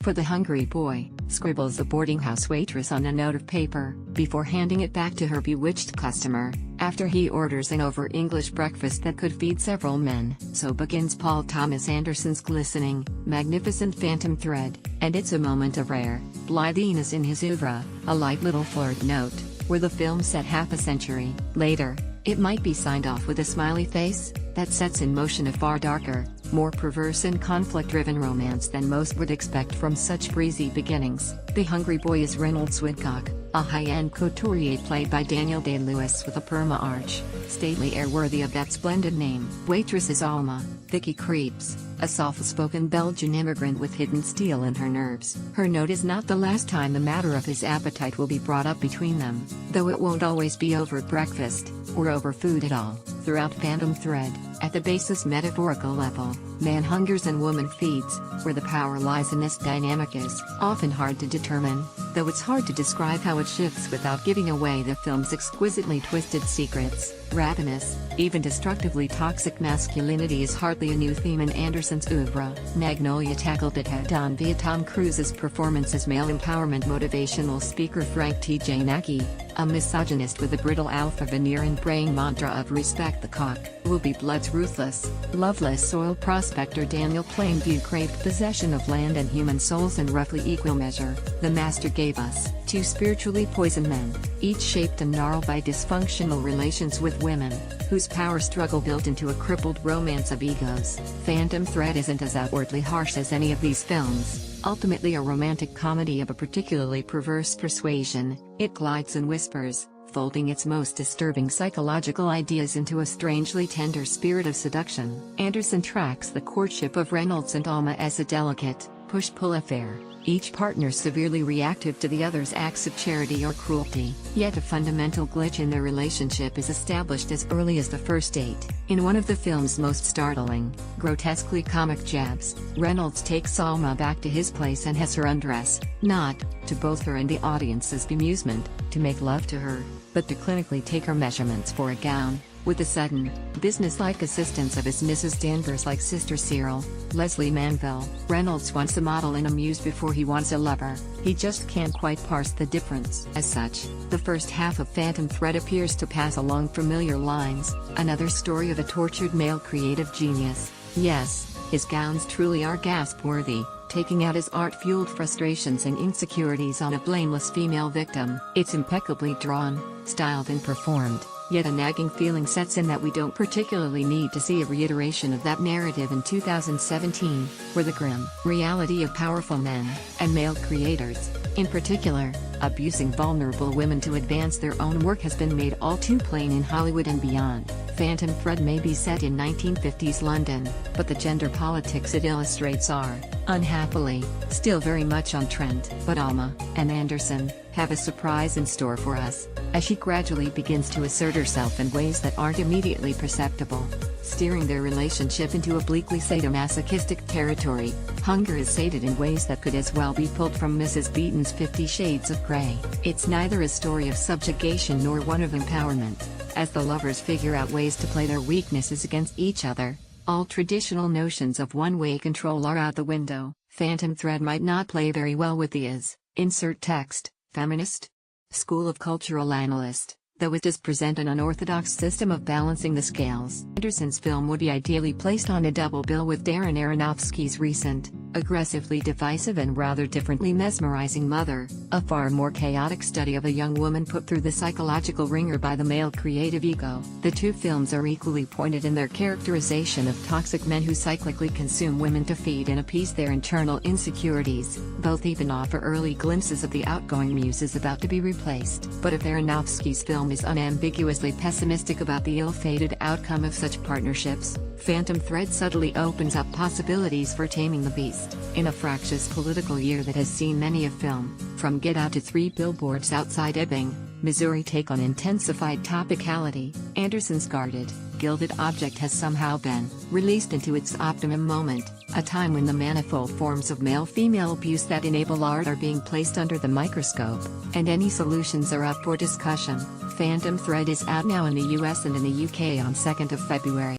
For the hungry boy, scribbles the boarding house waitress on a note of paper, before handing it back to her bewitched customer, after he orders an over-English breakfast that could feed several men. So begins Paul Thomas Anderson's glistening, magnificent Phantom Thread, and it's a moment of rare blitheness in his oeuvre, a light little flirt note, where the film set half a century later, it might be signed off with a smiley face, that sets in motion a far darker, more perverse and conflict-driven romance than most would expect from such breezy beginnings. The hungry boy is Reynolds Woodcock, a high-end couturier played by Daniel Day-Lewis with a perma-arch, stately air worthy of that splendid name. Waitress is Alma, Vicky Creeps, a soft-spoken Belgian immigrant with hidden steel in her nerves. Her note is not the last time the matter of his appetite will be brought up between them, though it won't always be over breakfast, or over food at all. Throughout Phantom Thread, at the basis metaphorical level, man hungers and woman feeds, where the power lies in this dynamic is often hard to determine, though it's hard to describe how it shifts without giving away the film's exquisitely twisted secrets. Ravenous, even destructively toxic masculinity is hardly a new theme in Anderson's oeuvre. Magnolia tackled it head-on via Tom Cruise's performance as male empowerment motivational speaker Frank T.J. Nacky, a misogynist with a brittle alpha veneer and braying mantra of respect the cock. Ruby Blood's ruthless, loveless soil prospector Daniel Plainview craved possession of land and human souls in roughly equal measure. The master gave us two spiritually poisoned men, each shaped and gnarled by dysfunctional relations with women, whose power struggle built into a crippled romance of egos. Phantom Thread isn't as outwardly harsh as any of these films, ultimately a romantic comedy of a particularly perverse persuasion. It glides and whispers, folding its most disturbing psychological ideas into a strangely tender spirit of seduction. Anderson tracks the courtship of Reynolds and Alma as a delicate, push-pull affair, each partner severely reactive to the other's acts of charity or cruelty. Yet a fundamental glitch in their relationship is established as early as the first date. In one of the film's most startling, grotesquely comic jabs, Reynolds takes Alma back to his place and has her undress, not, to both her and the audience's bemusement, to make love to her, but to clinically take her measurements for a gown, with the sudden, business-like assistance of his Mrs. Danvers-like sister Cyril, Leslie Manville. Reynolds wants a model and a muse before he wants a lover, he just can't quite parse the difference. As such, the first half of Phantom Thread appears to pass along familiar lines, another story of a tortured male creative genius. Yes, his gowns truly are gasp-worthy, taking out his art-fueled frustrations and insecurities on a blameless female victim. It's impeccably drawn, styled and performed. Yet a nagging feeling sets in that we don't particularly need to see a reiteration of that narrative in 2017, where the grim reality of powerful men, and male creators, in particular, abusing vulnerable women to advance their own work has been made all too plain in Hollywood and beyond. Phantom Thread may be set in 1950s London, but the gender politics it illustrates are, unhappily, still very much on trend. But Alma and Anderson have a surprise in store for us, as she gradually begins to assert herself in ways that aren't immediately perceptible, steering their relationship into obliquely sadomasochistic territory. Hunger is sated in ways that could as well be pulled from Mrs. Beeton's 50 Shades of Grey. It's neither a story of subjugation nor one of empowerment, as the lovers figure out ways to play their weaknesses against each other. All traditional notions of one-way control are out the window. Phantom Thread might not play very well with the insert text, feminist school of cultural analyst, though it does present an unorthodox system of balancing the scales. Anderson's film would be ideally placed on a double bill with Darren Aronofsky's recent, aggressively divisive and rather differently mesmerizing Mother, a far more chaotic study of a young woman put through the psychological ringer by the male creative ego. The two films are equally pointed in their characterization of toxic men who cyclically consume women to feed and appease their internal insecurities. Both even offer early glimpses of the outgoing muses about to be replaced. But if Aronofsky's film is unambiguously pessimistic about the ill-fated outcome of such partnerships, Phantom Thread subtly opens up possibilities for taming the beast. In a fractious political year that has seen many a film, from Get Out to Three Billboards Outside Ebbing, Missouri take on intensified topicality, Anderson's guarded, gilded object has somehow been released into its optimum moment, a time when the manifold forms of male-female abuse that enable art are being placed under the microscope, and any solutions are up for discussion. Phantom Thread is out now in the US and in the UK on 2nd of February.